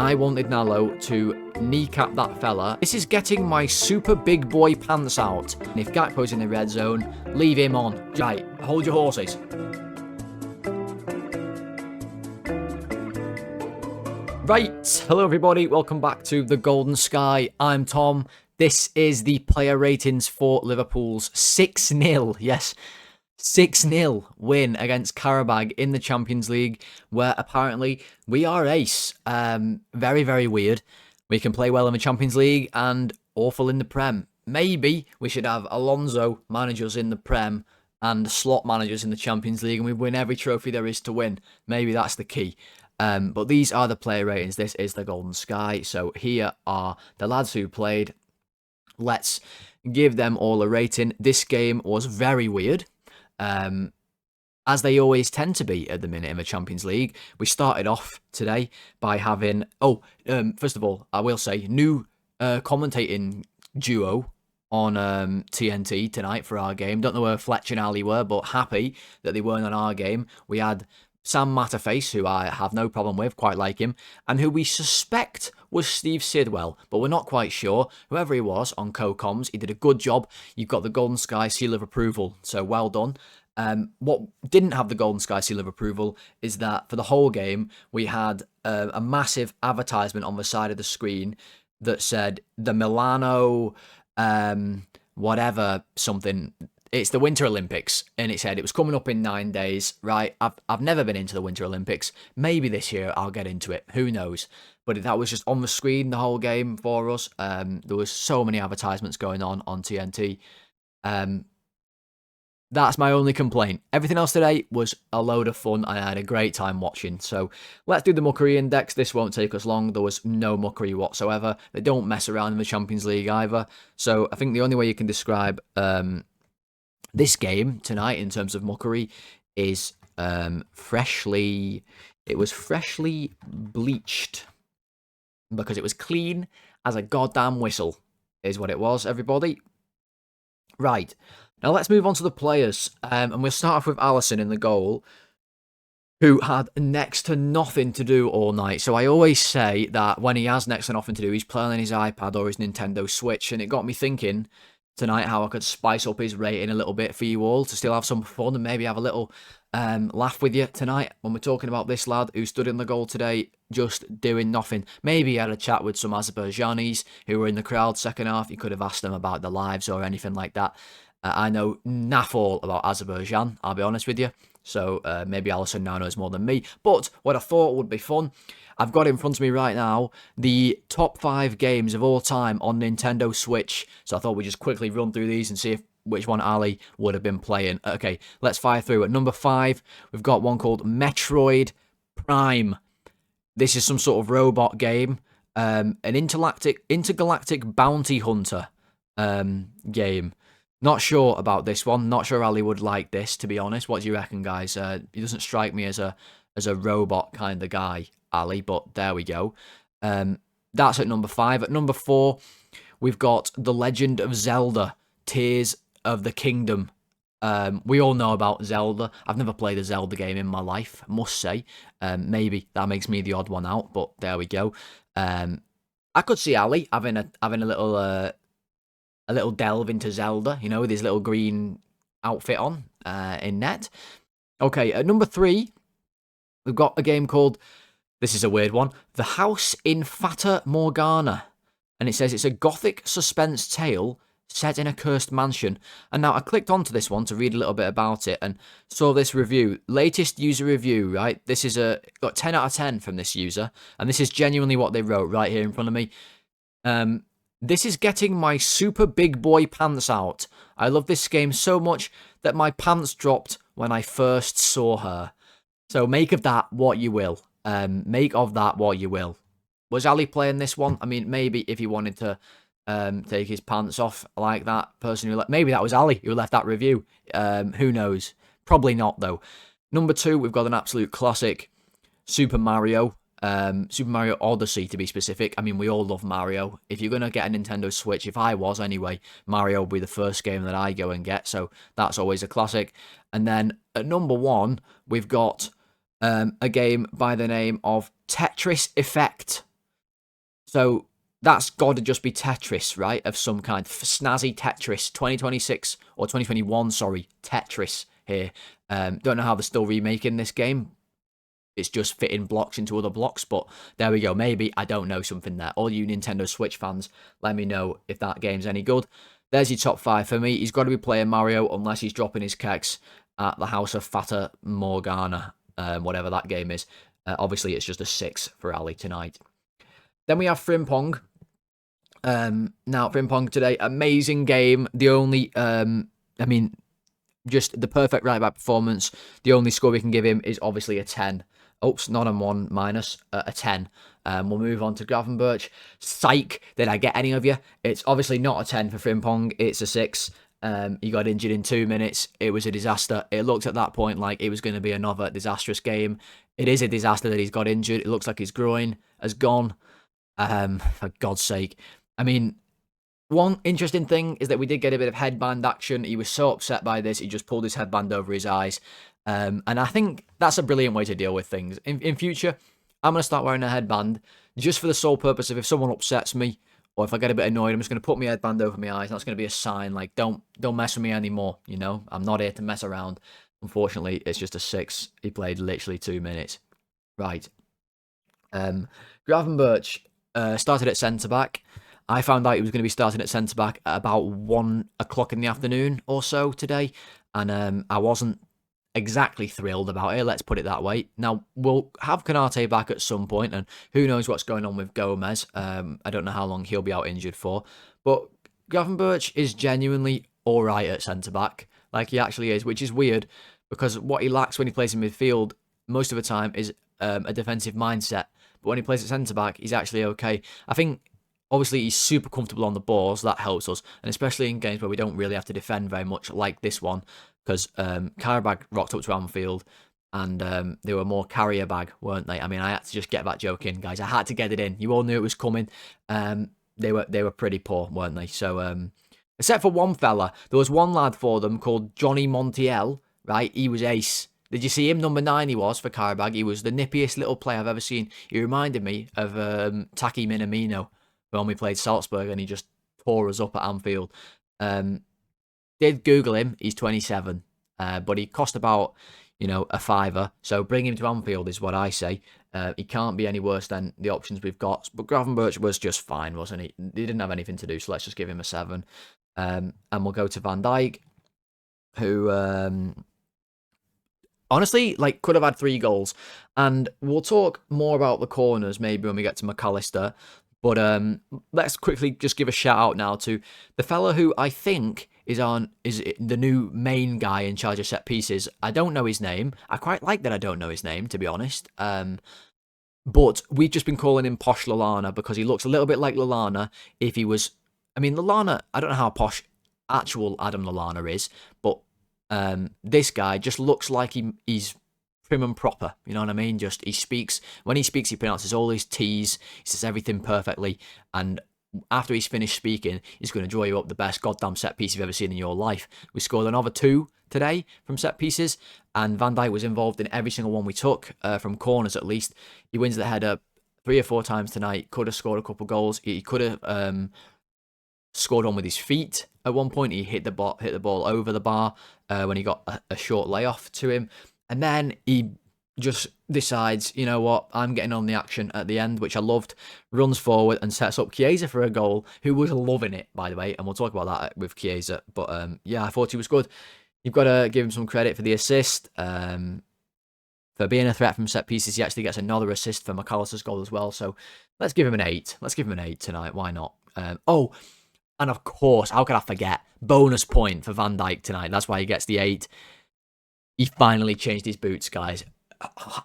I wanted Nallo to kneecap that fella. This is getting my super big boy pants out. And if Gakpo's in the red zone, leave him on. Right, hold your horses. Right, hello everybody, welcome back to The Golden Sky. I'm Tom. This is the player ratings for Liverpool's 6-0, yes, 6-0 win against Qarabag in the Champions League, where apparently we are ace. Very, very weird. We can play well in the Champions League and awful in the Prem. Maybe we should have Alonso manage us in the Prem and slot managers in the Champions League and we win every trophy there is to win. Maybe that's the key. But these are the player ratings. This is the Golden Sky. So here are the lads who played. Let's give them all a rating. This game was very weird. As they always tend to be at the minute in the Champions League. We started off today by having, first of all, I will say, new commentating duo on TNT tonight for our game. Don't know where Fletch and Ali were, but happy that they weren't on our game. We had Sam Matterface, who I have no problem with, quite like him, and who we suspect was Steve Sidwell, but we're not quite sure. Whoever he was on co-coms, he did a good job. You've got the Golden Sky seal of approval, so well done. What didn't have the Golden Sky seal of approval is that for the whole game, we had a massive advertisement on the side of the screen that said the Milano, whatever, something. It's the Winter Olympics, and it said it was coming up in 9 days, right? I've never been into the Winter Olympics. Maybe this year I'll get into it. Who knows? But that was just on the screen the whole game for us. There was so many advertisements going on TNT. That's my only complaint. Everything else today was a load of fun, and I had a great time watching. So let's do the Muckery Index. This won't take us long. There was no muckery whatsoever. They don't mess around in the Champions League either. So I think the only way you can describe this game tonight in terms of muckery is freshly bleached, because it was clean as a goddamn whistle is what it was, everybody. Right, now let's move on to the players, and we'll start off with Alisson in the goal, who had next to nothing to do all night. So I always say that when he has next to nothing to do, he's playing on his iPad or his Nintendo Switch, and it got me thinking tonight how I could spice up his rating a little bit for you all to still have some fun and maybe have a little laugh with you tonight when we're talking about this lad who stood in the goal today just doing nothing. Maybe he had a chat with some Azerbaijanis who were in the crowd second half. You could have asked them about their lives or anything like that. I know naff all about Azerbaijan, I'll be honest with you. So maybe Alisson now knows more than me. But what I thought would be fun, I've got in front of me right now the top 5 games of all time on Nintendo Switch. So I thought we'd just quickly run through these and see which one Ali would have been playing. Okay, let's fire through. At number 5, we've got one called Metroid Prime. This is some sort of robot game. An intergalactic bounty hunter game. Not sure about this one. Not sure Ali would like this, to be honest. What do you reckon, guys? He doesn't strike me as a robot kind of guy, Ali, but there we go. That's at number 5. At number 4, we've got The Legend of Zelda, Tears of the Kingdom. We all know about Zelda. I've never played a Zelda game in my life, I must say. Maybe that makes me the odd one out, but there we go. I could see Ali having a little delve into Zelda, you know, with his little green outfit on in net. Okay, at number 3, we've got a game called, this is a weird one, The House in Fata Morgana. And it says it's a gothic suspense tale set in a cursed mansion. And now I clicked onto this one to read a little bit about it and saw this review. Latest user review, right? This is got 10 out of 10 from this user. And this is genuinely what they wrote right here in front of me. This is getting my super big boy pants out. I love this game so much that my pants dropped when I first saw her. So make of that what you will. Make of that what you will. Was Ali playing this one? I mean, maybe if he wanted to take his pants off like that person who maybe that was Ali who left that review. Who knows? Probably not though. Number 2, we've got an absolute classic, Super Mario. Super Mario Odyssey to be specific. I mean, we all love Mario. If you're going to get a Nintendo Switch, if I was anyway, Mario would be the first game that I go and get, so that's always a classic. And then at number 1, we've got a game by the name of Tetris Effect. So that's got to just be Tetris, right? Of some kind. Snazzy Tetris 2026 or 2021, sorry. Tetris here. Don't know how they're still remaking this game. It's just fitting blocks into other blocks, but there we go. Maybe I don't know something there. All you Nintendo Switch fans, let me know if that game's any good. There's your top 5 for me. He's got to be playing Mario unless he's dropping his keks at the House of Fata Morgana, whatever that game is. Obviously, it's just a 6 for Ali tonight. Then we have Frimpong. Now, Frimpong today, amazing game. The only, just the perfect right-back performance. The only score we can give him is obviously a 10. Oops, not a 1 minus, a 10. We'll move on to Gravenberch. Psych, did I get any of you? It's obviously not a 10 for Frimpong. It's a 6. He got injured in 2 minutes. It was a disaster. It looked at that point like it was going to be another disastrous game. It is a disaster that he's got injured. It looks like his groin has gone. For God's sake. I mean, one interesting thing is that we did get a bit of headband action. He was so upset by this, he just pulled his headband over his eyes. And I think that's a brilliant way to deal with things. In future, I'm going to start wearing a headband just for the sole purpose of if someone upsets me or if I get a bit annoyed, I'm just going to put my headband over my eyes. And that's going to be a sign like, don't mess with me anymore. You know, I'm not here to mess around. Unfortunately, it's just a 6. He played literally 2 minutes. Right. Gravenberch started at centre-back. I found out he was going to be starting at centre-back at about 1 o'clock in the afternoon or so today. And I wasn't exactly thrilled about it, let's put it that way. Now, we'll have Konate back at some point, and who knows what's going on with Gomez. I don't know how long he'll be out injured for. But Gravenberch is genuinely all right at centre-back. Like, he actually is, which is weird, because what he lacks when he plays in midfield most of the time is a defensive mindset. But when he plays at centre-back, he's actually okay. I think, obviously, he's super comfortable on the ball, so that helps us. And especially in games where we don't really have to defend very much, like this one. Because Qarabag rocked up to Anfield, and they were more carrier bag, weren't they? I mean, I had to just get that joke in, guys. I had to get it in. You all knew it was coming. They were pretty poor, weren't they? So, except for one fella, there was one lad for them called Johnny Montiel, right? He was ace. Did you see him? Number 9 he was for Qarabag. He was the nippiest little player I've ever seen. He reminded me of Taki Minamino when we played Salzburg, and he just tore us up at Anfield. Did Google him. He's 27, but he cost about, a fiver. So bring him to Anfield is what I say. He can't be any worse than the options we've got. But Gravenberch was just fine, wasn't he? He didn't have anything to do, so let's just give him a 7. And we'll go to Van Dijk, who honestly, could have had 3 goals. And we'll talk more about the corners maybe when we get to McAllister. But let's quickly just give a shout out now to the fella who I think is the new main guy in charge of set pieces. I don't know his name. I quite like that I don't know his name, to be honest. But we've just been calling him Posh Lallana because he looks a little bit like Lallana if he was... I mean, Lallana, I don't know how posh actual Adam Lallana is, but this guy just looks like he's prim and proper, you know what I mean? Just when he speaks, he pronounces all his T's, he says everything perfectly, and after he's finished speaking, he's going to draw you up the best goddamn set piece you've ever seen in your life. We scored another 2 today from set pieces, and Van Dijk was involved in every single one we took, from corners at least. He wins the header 3 or 4 times tonight, could have scored a couple goals, he could have scored on with his feet. At one point, he hit the ball over the bar when he got a short layoff to him. And then he just decides, you know what, I'm getting on the action at the end, which I loved, runs forward and sets up Chiesa for a goal, who was loving it, by the way, and we'll talk about that with Chiesa. But yeah, I thought he was good. You've got to give him some credit for the assist. For being a threat from set pieces, he actually gets another assist for McAllister's goal as well. So let's give him an 8. Let's give him an 8 tonight. Why not? And of course, how could I forget? Bonus point for Van Dijk tonight. That's why he gets the 8. He finally changed his boots, guys.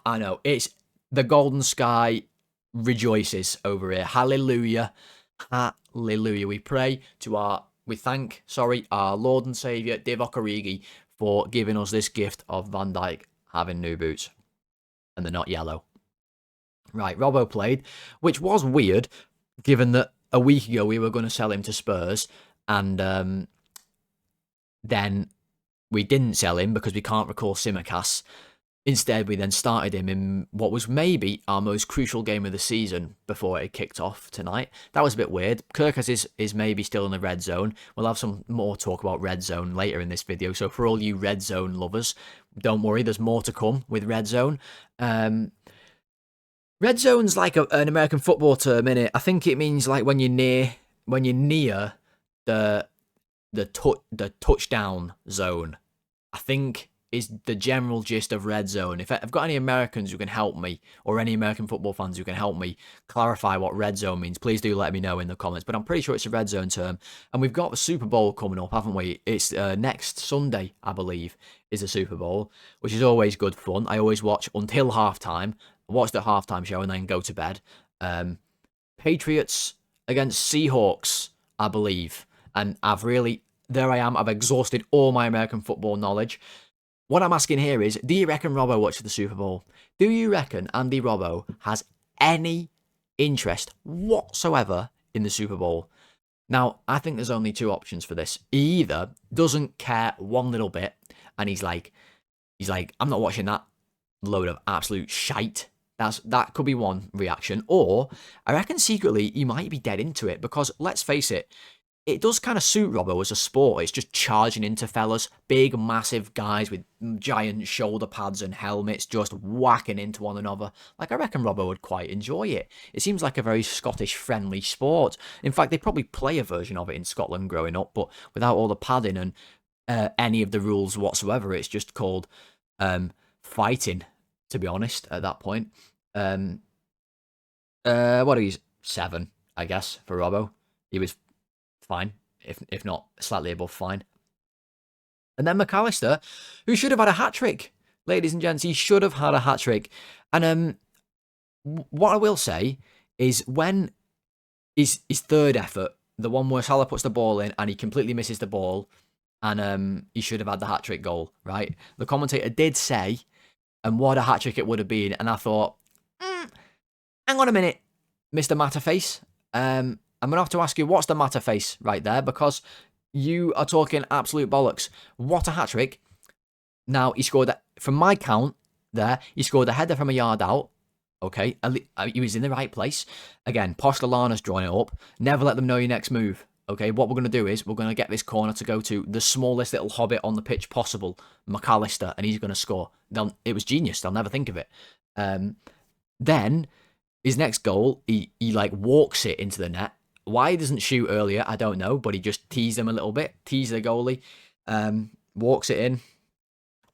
I know. It's the golden sky rejoices over here. Hallelujah. Hallelujah. We thank our Lord and Saviour, Divock Origi, for giving us this gift of Van Dijk having new boots. And they're not yellow. Right, Robbo played, which was weird, given that a week ago we were going to sell him to Spurs, and then we didn't sell him because we can't recall Simicast. Instead, we then started him in what was maybe our most crucial game of the season before it kicked off tonight. That was a bit weird. Kirkus is maybe still in the red zone. We'll have some more talk about red zone later in this video. So for all you red zone lovers, don't worry, there's more to come with red zone. Red zone's like an American football term, innit? I think it means like when you're near the touchdown zone. I think is the general gist of red zone. If I've got any Americans who can help me, or any American football fans who can help me clarify what red zone means, please do let me know in the comments. But I'm pretty sure it's a red zone term. And we've got the Super Bowl coming up, haven't we? It's next Sunday, I believe, is the Super Bowl, which is always good fun. I always watch until halftime. Watch the halftime show and then go to bed. Patriots against Seahawks, I believe. And there I am, I've exhausted all my American football knowledge. What I'm asking here is, do you reckon Robbo watches the Super Bowl? Do you reckon Andy Robbo has any interest whatsoever in the Super Bowl? Now, I think there's only two options for this. He either doesn't care one little bit, and he's like, I'm not watching that load of absolute shite. That could be one reaction. Or, I reckon secretly he might be dead into it, because let's face it, it does kind of suit Robbo as a sport. It's just charging into fellas, big, massive guys with giant shoulder pads and helmets just whacking into one another. Like, I reckon Robbo would quite enjoy it. It seems like a very Scottish-friendly sport. In fact, they probably play a version of it in Scotland growing up, but without all the padding and any of the rules whatsoever. It's just called fighting, to be honest, at that point. What are you? 7, I guess, for Robbo. He was fine, if not slightly above fine. And then McAllister, who should have had a hat-trick. Ladies and gents, he should have had a hat-trick. And what I will say is when his third effort, the one where Salah puts the ball in and he completely misses the ball, and he should have had the hat-trick goal, right? The commentator did say, and what a hat-trick it would have been, and I thought, hang on a minute, Mr. Matterface. I'm going to have to ask you, what's the matter face right there? Because you are talking absolute bollocks. What a hat-trick. Now, he scored, from my count there, he scored a header from a yard out. Okay, he was in the right place. Again, Posh Lallana's drawing it up. Never let them know your next move. Okay, what we're going to do is we're going to get this corner to go to the smallest little hobbit on the pitch possible, McAllister, and he's going to score. It was genius. They'll never think of it. Then, his next goal, he like walks it into the net. Why he doesn't shoot earlier, I don't know, but he just teased him a little bit, teased the goalie, walks it in,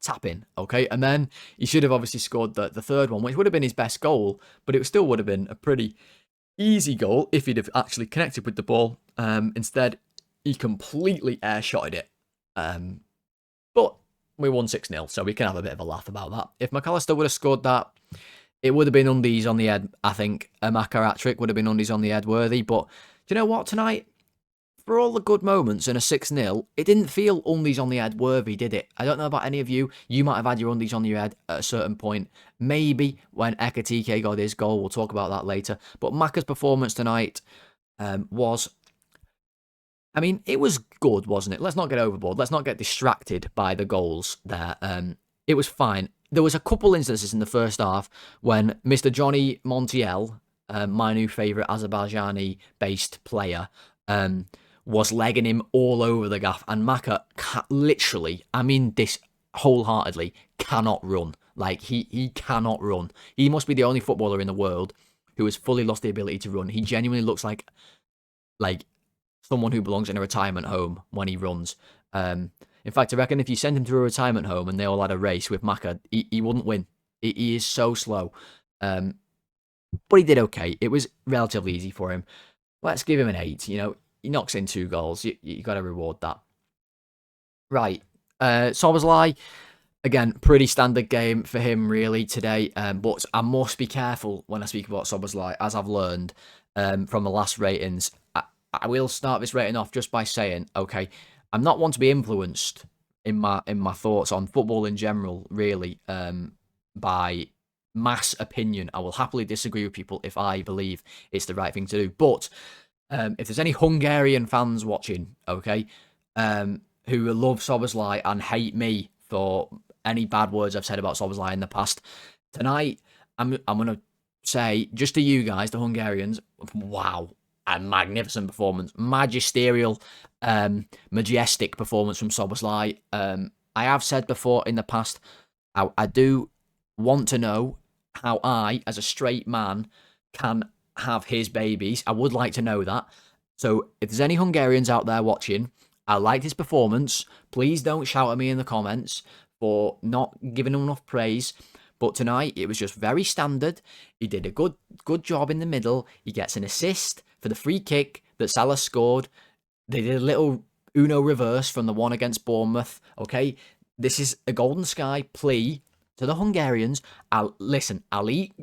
tap in, okay? And then he should have obviously scored the third one, which would have been his best goal, but it still would have been a pretty easy goal if he'd have actually connected with the ball. Instead, he completely air-shotted it. But we won 6-0, so we can have a bit of a laugh about that. If McAllister would have scored that, it would have been undies on the head, I think. A Macca hat-trick would have been undies on the head worthy, but do you know what, tonight, for all the good moments in a 6-0, it didn't feel undies on the head worthy, did it? I don't know about any of you. You might have had your undies on your head at a certain point. Maybe when Ekitike got his goal. We'll talk about that later. But Macca's performance tonight was... I mean, it was good, wasn't it? Let's not get overboard. Let's not get distracted by the goals there. It was fine. There was a couple instances in the first half when Mr. Johnny Montiel, my new favourite Azerbaijani-based player, was legging him all over the gaff. And Macca literally, I mean this wholeheartedly, cannot run. Like, he cannot run. He must be the only footballer in the world who has fully lost the ability to run. He genuinely looks like someone who belongs in a retirement home when he runs. In fact, I reckon if you send him to a retirement home and they all had a race with Macca, he wouldn't win. He is so slow. But he did okay. It was relatively easy for him. Let's give him an 8. You know, he knocks in 2 goals. You got to reward that. Right. Szoboszlai, again, pretty standard game for him really today. But I must be careful when I speak about Szoboszlai, as I've learned from the last ratings. I will start this rating off just by saying, okay, I'm not one to be influenced in my thoughts on football in general, really, by mass opinion. I will happily disagree with people if I believe it's the right thing to do. But if there's any Hungarian fans watching, okay, who love Szoboszlai and hate me for any bad words I've said about Szoboszlai in the past. Tonight, I'm going to say, just to you guys, the Hungarians, wow, a magnificent performance. Magisterial, majestic performance from Szoboszlai. I have said before in the past, I do want to know how I, as a straight man, can have his babies. I would like to know that. So if there's any Hungarians out there watching, I liked his performance. Please don't shout at me in the comments for not giving him enough praise. But tonight, it was just very standard. He did a good job in the middle. He gets an assist for the free kick that Salah scored. They did a little Uno reverse from the one against Bournemouth. Okay, this is a golden sky plea to the Hungarians. Listen, I'll eat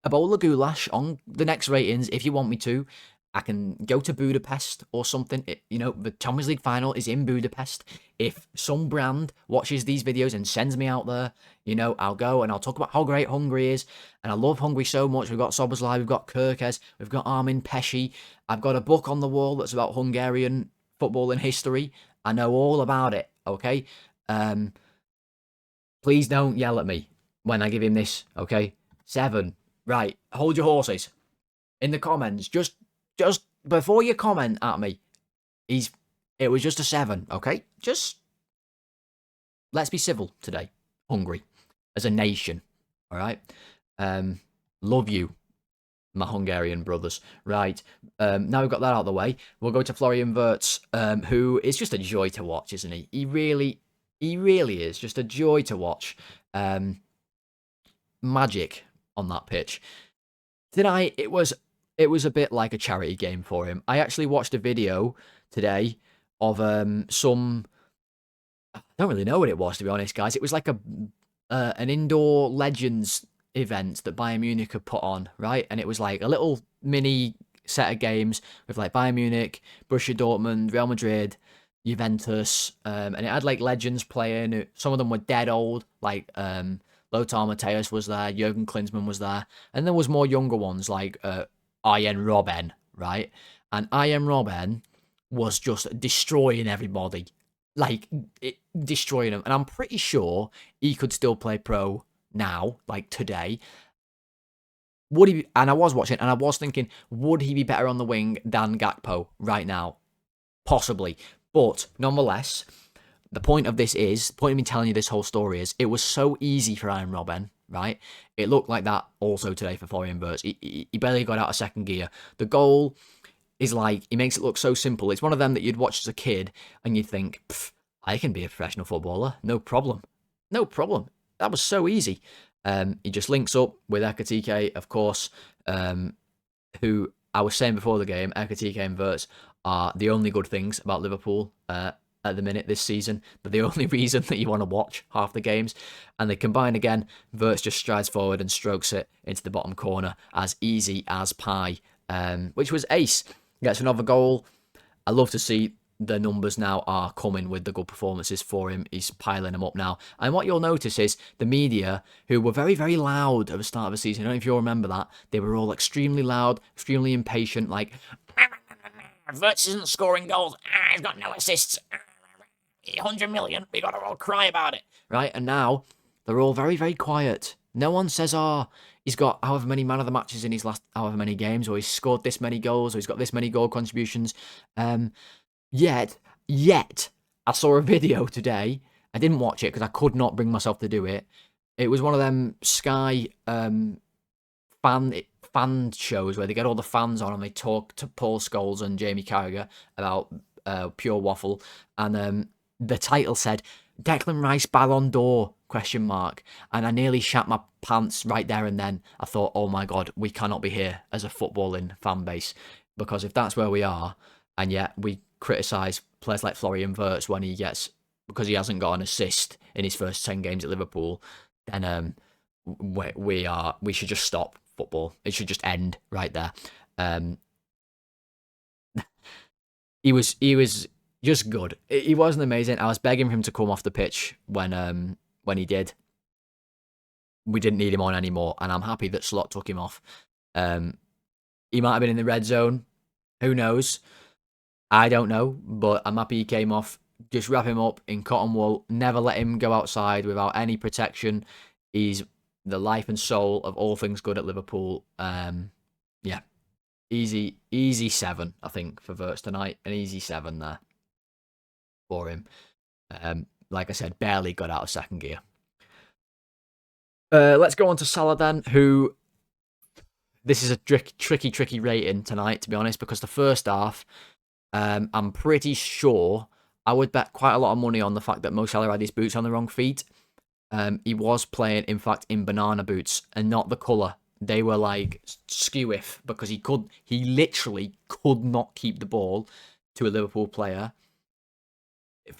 a bowl of goulash on the next ratings if you want me to. I can go to Budapest or something. The Champions League final is in Budapest. If some brand watches these videos and sends me out there, I'll go and I'll talk about how great Hungary is. And I love Hungary so much. We've got Szoboszlai, we've got Kirkes, we've got Armin Pesci. I've got a book on the wall that's about Hungarian football and history. I know all about it, okay? Please don't yell at me when I give him this, okay? 7. Right, hold your horses. In the comments, just before you comment at me, it was just a 7, okay? Just let's be civil today, Hungary, as a nation, all right? Love you, my Hungarian brothers. Right, now we've got that out of the way, we'll go to Florian Wirtz, who is just a joy to watch, isn't he? He really is just a joy to watch. Magic on that pitch. Tonight, it was a bit like a charity game for him. I actually watched a video today of some... I don't really know what it was, to be honest, guys. It was like an indoor legends event that Bayern Munich had put on, right? And it was like a little mini set of games with like Bayern Munich, Borussia Dortmund, Real Madrid, Juventus, and it had like legends playing. Some of them were dead old, like Lothar Matthäus was there, Jurgen Klinsmann was there, and there was more younger ones like Arjen Robben, right? And Arjen Robben was just destroying everybody, destroying them. And I'm pretty sure he could still play pro now, like today. Would he? And I was watching, and I was thinking, would he be better on the wing than Gakpo right now? Possibly, but nonetheless, the point of me telling you this whole story is, it was so easy for Arjen Robben. Right, it looked like that also today for Florian Wirtz. He barely got out of second gear. The goal is like, he makes it look so simple. It's one of them that you'd watch as a kid and you'd think, I can be a professional footballer, no problem. That was so easy. He just links up with Ekitike, of course, who I was saying before the game. Ekitike and Wirtz are the only good things about Liverpool at the minute this season. They're the only reason that you want to watch half the games. And they combine again. Wirtz just strides forward and strokes it into the bottom corner as easy as pie, which was ace. Gets another goal. I love to see the numbers now are coming with the good performances for him. He's piling them up now. And what you'll notice is the media, who were very, very loud at the start of the season, I don't know if you'll remember that, they were all extremely loud, extremely impatient, like, Wirtz isn't scoring goals, he's got no assists, 100 million, we gotta all cry about it, right? And now they're all very, very quiet. No one says, he's got however many man of the matches in his last however many games, or he's scored this many goals, or he's got this many goal contributions. Yet, I saw a video today. I didn't watch it because I could not bring myself to do it. It was one of them Sky fan shows where they get all the fans on and they talk to Paul Scholes and Jamie Carragher about pure waffle. And the title said, Declan Rice Ballon d'Or, ? And I nearly shat my pants right there and then. I thought, oh my God, we cannot be here as a footballing fan base. Because if that's where we are, and yet we criticise players like Florian Wirtz because he hasn't got an assist in his first 10 games at Liverpool, then we should just stop football. It should just end right there. He was just good. He wasn't amazing. I was begging for him to come off the pitch when he did. We didn't need him on anymore, and I'm happy that Slot took him off. He might have been in the red zone. Who knows? I don't know, but I'm happy he came off. just wrap him up in cotton wool. Never let him go outside without any protection. He's the life and soul of all things good at Liverpool. Yeah, easy 7, I think, for Wirtz tonight. An easy 7 there for him. Like I said, barely got out of second gear. Let's go on to Salah then, who... This is a tricky rating tonight, to be honest, because the first half, I'm pretty sure I would bet quite a lot of money on the fact that Mo Salah had his boots on the wrong feet. He was playing, in fact, in banana boots and not the colour. They were like skew-if because he literally could not keep the ball to a Liverpool player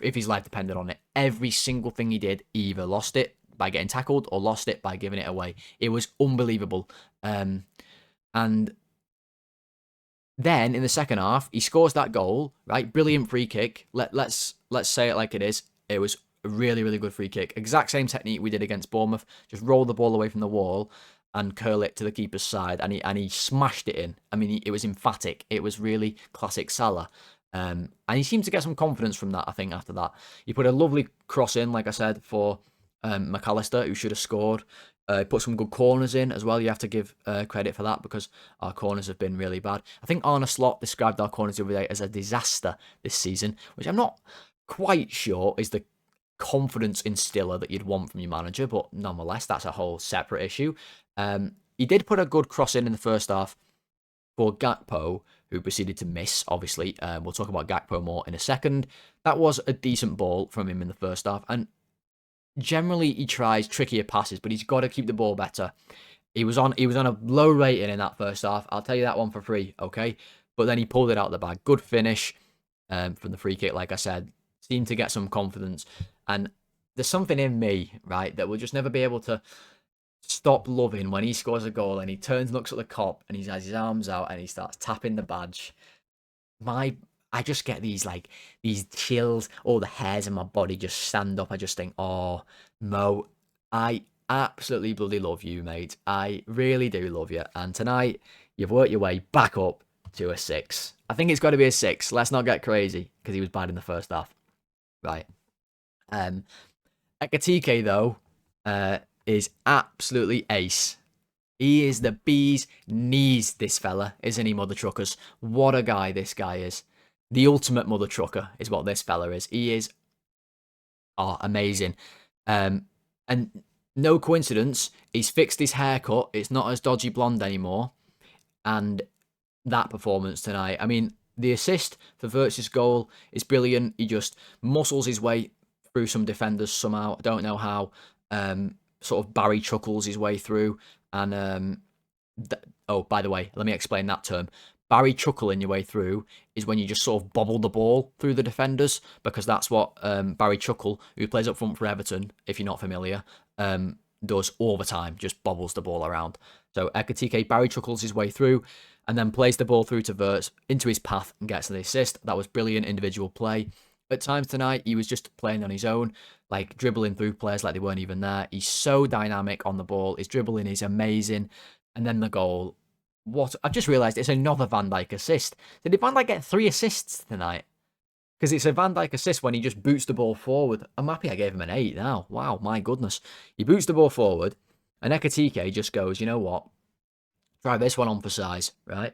if his life depended on it. Every single thing he did, he either lost it by getting tackled or lost it by giving it away. It was unbelievable. And then in the second half, he scores that goal, right? Brilliant free kick. Let's say it like it is. It was a really good free kick. Exact same technique we did against Bournemouth. Just roll the ball away from the wall and curl it to the keeper's side, and he smashed it in. I mean, it was emphatic. It was really classic Salah. And he seemed to get some confidence from that, I think, after that. He put a lovely cross in, like I said, for McAllister, who should have scored. Put some good corners in as well. You have to give credit for that because our corners have been really bad. I think Arne Slot described our corners the other day as a disaster this season, which I'm not quite sure is the confidence instiller that you'd want from your manager, but nonetheless, that's a whole separate issue. He did put a good cross in the first half for Gakpo, who proceeded to miss, obviously. We'll talk about Gakpo more in a second. That was a decent ball from him in the first half, and generally he tries trickier passes, but he's got to keep the ball better. He was on a low rating in that first half. I'll tell you that one for free, okay? But then he pulled it out of the bag. Good finish from the free kick, like I said. Seemed to get some confidence. And there's something in me, right, that will just never be able to stop loving when he scores a goal and he turns and looks at the cop and he has his arms out and he starts tapping the badge. I just get these chills, all the hairs in my body just stand up. I just think, oh, Mo, I absolutely bloody love you, mate. I really do love you. And tonight, you've worked your way back up to a 6. I think it's got to be a 6. Let's not get crazy because he was bad in the first half. Right. Ekitike, though, is absolutely ace. He is the bee's knees, this fella, isn't he, mother truckers? What a guy this guy is. The ultimate mother trucker is what this fella is. He is amazing. And no coincidence, he's fixed his haircut. It's not as dodgy blonde anymore. And that performance tonight, I mean, the assist for Wirtz's goal is brilliant. He just muscles his way through some defenders somehow. I don't know how. Sort of Barry chuckles his way through. And, by the way, let me explain that term. Barry chuckling your way through is when you just sort of bobble the ball through the defenders, because that's what Barry Chuckle, who plays up front for Everton, if you're not familiar, does all the time, just bobbles the ball around. So Ekitike, Barry chuckles his way through and then plays the ball through to Wirtz into his path and gets the assist. That was brilliant individual play. At times tonight, he was just playing on his own, like dribbling through players like they weren't even there. He's so dynamic on the ball. His dribbling is amazing. And then the goal. What I've just realised it's another Van Dijk assist. Did Van Dijk get 3 assists tonight? Because it's a Van Dijk assist when he just boots the ball forward. I'm happy I gave him an 8 now. Wow, my goodness. He boots the ball forward, and Ekitike just goes, you know what? Try this one on for size, right?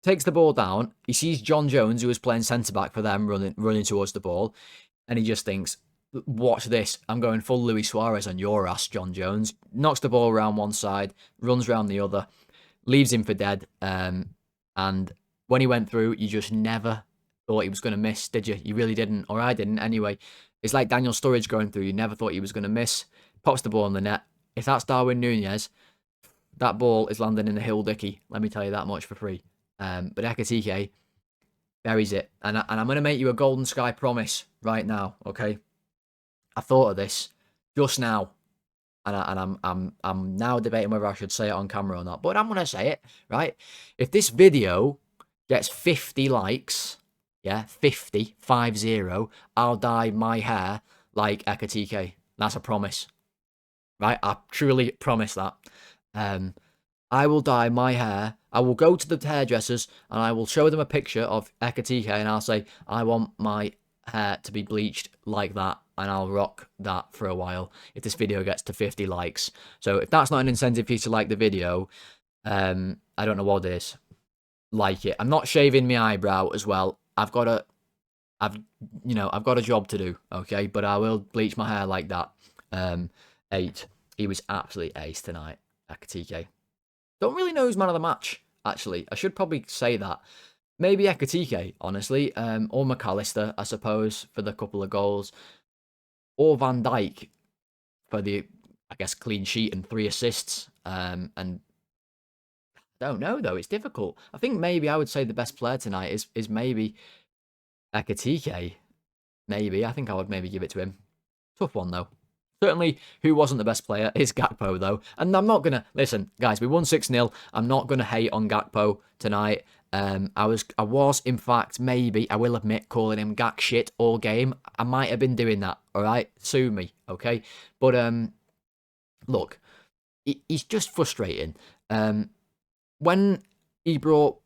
Takes the ball down. He sees John Jones, who was playing centre-back for them, running towards the ball, and he just thinks, watch this. I'm going full Luis Suarez on your ass, John Jones. Knocks the ball around one side, runs around the other, leaves him for dead. And when he went through, you just never thought he was going to miss, did you? You really didn't, or I didn't anyway. It's like Daniel Sturridge going through. You never thought he was going to miss. Pops the ball in the net. If that's Darwin Núñez, that ball is landing in the hill dicky. Let me tell you that much for free. But Ekitike buries it. And I'm going to make you a golden sky promise right now, okay? I thought of this just now, and I'm now debating whether I should say it on camera or not. But I'm gonna say it, right? If this video gets 50 likes, yeah, 50, I'll dye my hair like Ekitike. That's a promise, right? I truly promise that. I will dye my hair. I will go to the hairdressers and I will show them a picture of Ekitike and I'll say, I want my hair to be bleached like that, and I'll rock that for a while if this video gets to 50 likes. So if that's not an incentive for you to like the video, I don't know what it is. Like it. I'm not shaving my eyebrow as well. I've got a job to do, okay? But I will bleach my hair like that. 8. He was absolutely ace tonight, Ekitike. Don't really know who's man of the match, actually. I should probably say that. Maybe Ekitike, honestly, or McAllister, I suppose, for the couple of goals, or Van Dijk for the, I guess, clean sheet and 3 assists. And I don't know though; it's difficult. I think maybe I would say the best player tonight is maybe Ekitike. Maybe I think I would maybe give it to him. Tough one though. Certainly, who wasn't the best player is Gakpo, though. And I'm not going to... Listen, guys, we won 6-0. I'm not going to hate on Gakpo tonight. I was, in fact, maybe, I will admit, calling him Gak shit all game. I might have been doing that, all right? Sue me, okay? But, look, he's just frustrating. When he brought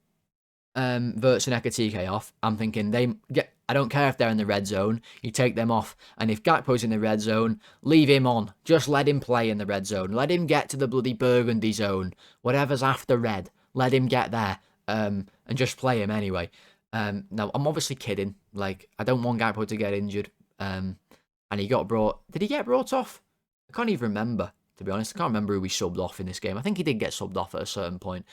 Wirtz and Ekitike off, I'm thinking I don't care if they're in the red zone, you take them off, and if Gakpo's in the red zone, leave him on. Just let him play in the red zone. Let him get to the bloody burgundy zone. Whatever's after red, let him get there, and just play him anyway. Now, I'm obviously kidding. Like, I don't want Gakpo to get injured, and he got brought... Did he get brought off? I can't even remember, to be honest. I can't remember who we subbed off in this game. I think he did get subbed off at a certain point.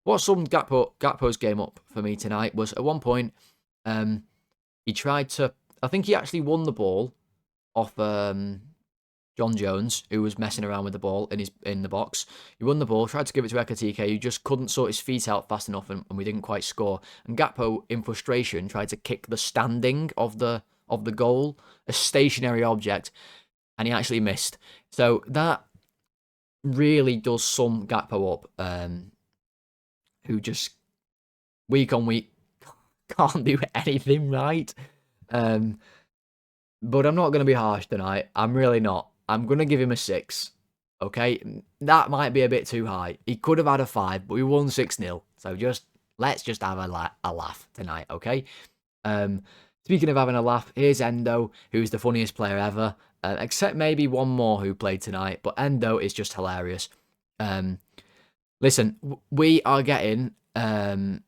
What summed Gakpo's game up for me tonight was, at one point, he tried to... I think he actually won the ball off John Jones, who was messing around with the ball in the box. He won the ball, tried to give it to Ekitike, who just couldn't sort his feet out fast enough, and we didn't quite score. And Gakpo, in frustration, tried to kick the standing of the goal, a stationary object, and he actually missed. So that really does sum Gakpo up, who just, week on week, can't do anything right. But I'm not going to be harsh tonight. I'm really not. I'm going to give him a 6. Okay? That might be a bit too high. He could have had a 5, but we won 6-0. So let's just have a laugh tonight, okay? Speaking of having a laugh, here's Endo, who's the funniest player ever. Except maybe one more who played tonight. But Endo is just hilarious. Listen, we are getting Endo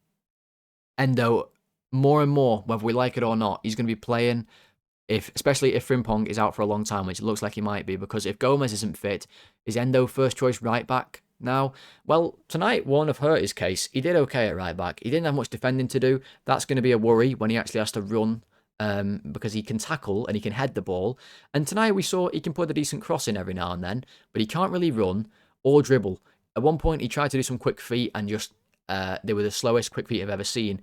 more and more, whether we like it or not. He's going to be playing, especially if Frimpong is out for a long time, which it looks like he might be, because if Gomez isn't fit, is Endo first choice right back now? Well, tonight won't have hurt his case. He did okay at right back. He didn't have much defending to do. That's going to be a worry when he actually has to run, because he can tackle and he can head the ball. And tonight we saw he can put a decent cross in every now and then, but he can't really run or dribble. At one point, he tried to do some quick feet and just, they were the slowest quick feet I've ever seen.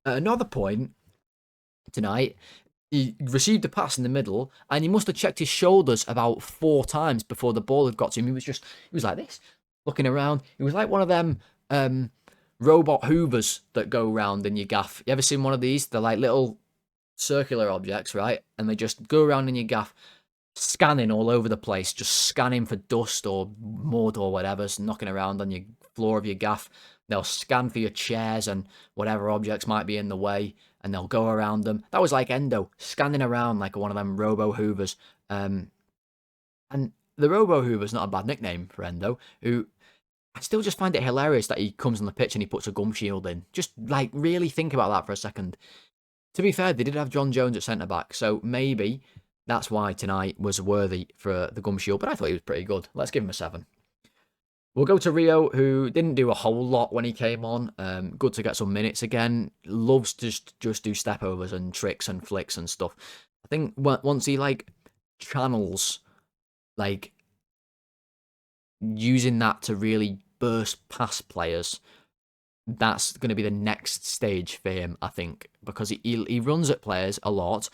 At another point tonight, he received a pass in the middle, and he must have checked his shoulders about 4 times before the ball had got to him. He was like this, looking around. He was like one of them robot hoovers that go round in your gaff. You ever seen one of these? They're like little circular objects, right? And they just go around in your gaff, scanning all over the place, just scanning for dust or mud or whatever's knocking around on your floor of your gaff. They'll scan for your chairs and whatever objects might be in the way, and they'll go around them. That was like Endo, scanning around like one of them robo-hoovers. And the robo-hoover's not a bad nickname for Endo, who I still just find it hilarious that he comes on the pitch and he puts a gum shield in. Just, like, really think about that for a second. To be fair, they did have John Jones at centre-back, so maybe that's why tonight was worthy for the gum shield, but I thought he was pretty good. Let's give him a 7. We'll go to Rio, who didn't do a whole lot when he came on. Good to get some minutes again. Loves to just do step-overs and tricks and flicks and stuff. I think once he, like, channels, like, using that to really burst past players, that's going to be the next stage for him, I think, because he runs at players a lot,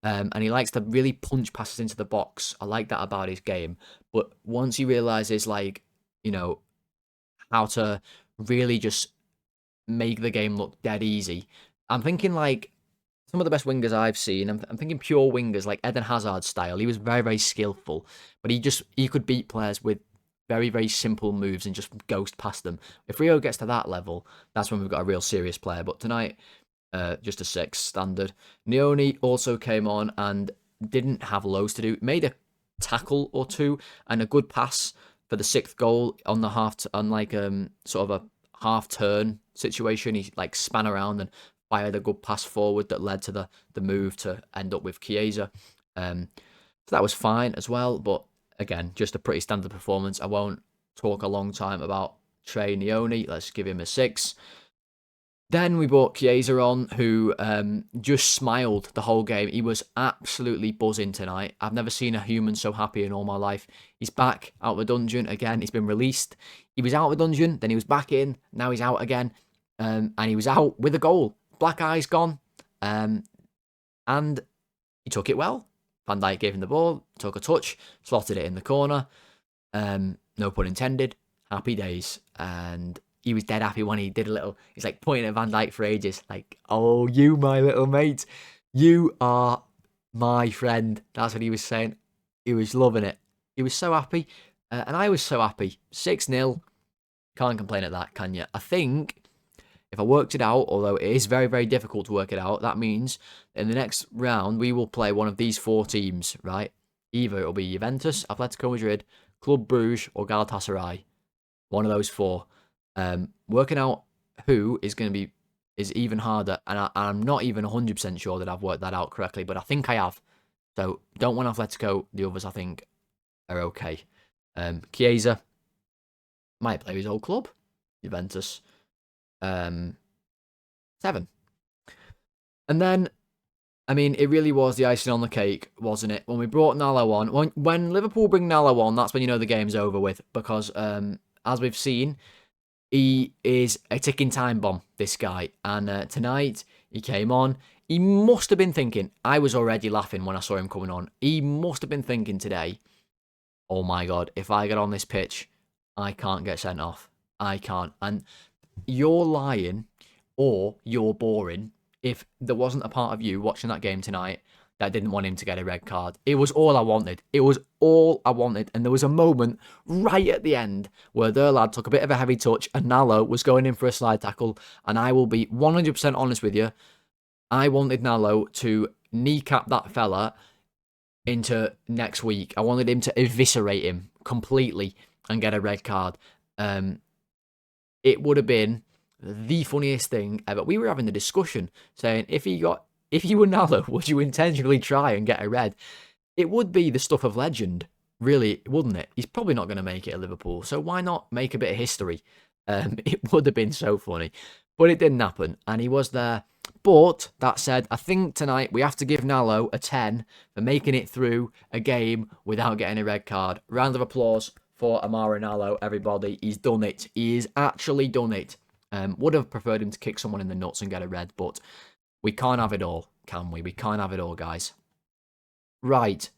and he likes to really punch passes into the box. I like that about his game. But once he realises, like, you know, how to really just make the game look dead easy. I'm thinking, like, some of the best wingers I've seen, I'm thinking pure wingers, like Eden Hazard style. He was very, very skillful, but he could beat players with very, very simple moves and just ghost past them. If Rio gets to that level, that's when we've got a real serious player. But tonight, just a 6 standard. Nyoni also came on and didn't have loads to do. Made a tackle or two and a good pass for the 6th goal on the sort of a half turn situation. He like span around and fired a good pass forward that led to the move to end up with Chiesa. So that was fine as well, but again, just a pretty standard performance. I won't talk a long time about Trey Nyoni. Let's give him a 6. Then we brought Chiesa on, who just smiled the whole game. He was absolutely buzzing tonight. I've never seen a human so happy in all my life. He's back out of the dungeon again. He's been released. He was out of the dungeon, then he was back in. Now he's out again. And he was out with a goal. Black eyes gone. And he took it well. Van Dijk gave him the ball, took a touch, slotted it in the corner. No pun intended. Happy days. And he was dead happy when he did a little... He's like pointing at Van Dijk for ages. Like, oh, you, my little mate. You are my friend. That's what he was saying. He was loving it. He was so happy. And I was so happy. 6-0. Can't complain at that, can you? I think if I worked it out, although it is very, very difficult to work it out, that means in the next round, we will play one of these 4 teams, right? Either it'll be Juventus, Atletico Madrid, Club Brugge, or Galatasaray. One of those 4. Working out who is going to be is even harder, and I'm not even 100% sure that I've worked that out correctly, but I think I have. So don't want Atletico. The others I think are okay. Chiesa might play his old club, Juventus. 7. And then, I mean, it really was the icing on the cake, wasn't it? When we brought Nallo on, when Liverpool bring Nallo on, that's when you know the game's over with, because as we've seen, he is a ticking time bomb, this guy. And tonight, he came on. He must have been thinking, I was already laughing when I saw him coming on. He must have been thinking today, oh my God, if I get on this pitch, I can't get sent off. I can't. And you're lying or you're boring if there wasn't a part of you watching that game tonight that didn't want him to get a red card. It was all I wanted. It was all I wanted. And there was a moment right at the end where their lad took a bit of a heavy touch and Nallo was going in for a slide tackle. And I will be 100% honest with you. I wanted Nallo to kneecap that fella into next week. I wanted him to eviscerate him completely and get a red card. It would have been the funniest thing ever. We were having a discussion saying, if you were Nallo, would you intentionally try and get a red? It would be the stuff of legend, really, wouldn't it? He's probably not going to make it at Liverpool, so why not make a bit of history? It would have been so funny. But it didn't happen, and he was there. But, that said, I think tonight we have to give Nallo a 10 for making it through a game without getting a red card. Round of applause for Amara Nallo, everybody. He's done it. He's actually done it. Would have preferred him to kick someone in the nuts and get a red, but we can't have it all, can we? We can't have it all, guys. Right.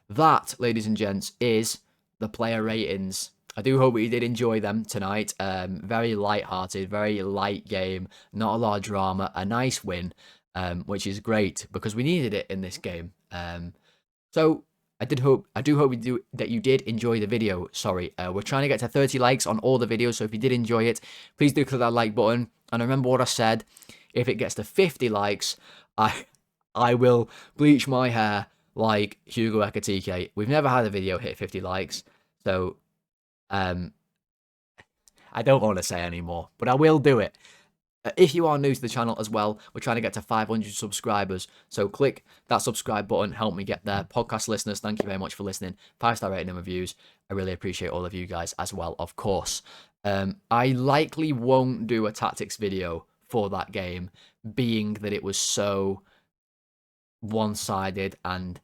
That, ladies and gents, is the player ratings. I do hope you did enjoy them tonight. Very light-hearted, very light game. Not a lot of drama. A nice win, which is great because we needed it in this game. So I do hope that you did enjoy the video. Sorry, we're trying to get to 30 likes on all the videos. So if you did enjoy it, please do click that like button. And remember what I said. If it gets to 50 likes, I will bleach my hair like Hugo Ekitike. We've never had a video hit 50 likes, so I don't want to say anymore, but I will do it. If you are new to the channel as well, we're trying to get to 500 subscribers, so click that subscribe button, help me get there. Podcast listeners, thank you very much for listening. 5-star rating and reviews. I really appreciate all of you guys as well, of course. I likely won't do a tactics video for that game, being that it was so one-sided and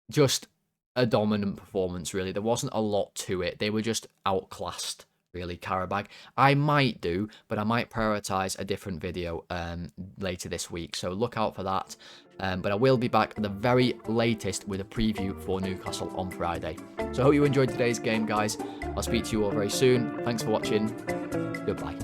just a dominant performance, really. There wasn't a lot to it. They were just outclassed, really, Qarabag. I might do, but I might prioritise a different video later this week, so look out for that. But I will be back at the very latest with a preview for Newcastle on Friday. So I hope you enjoyed today's game, guys. I'll speak to you all very soon. Thanks for watching. Goodbye.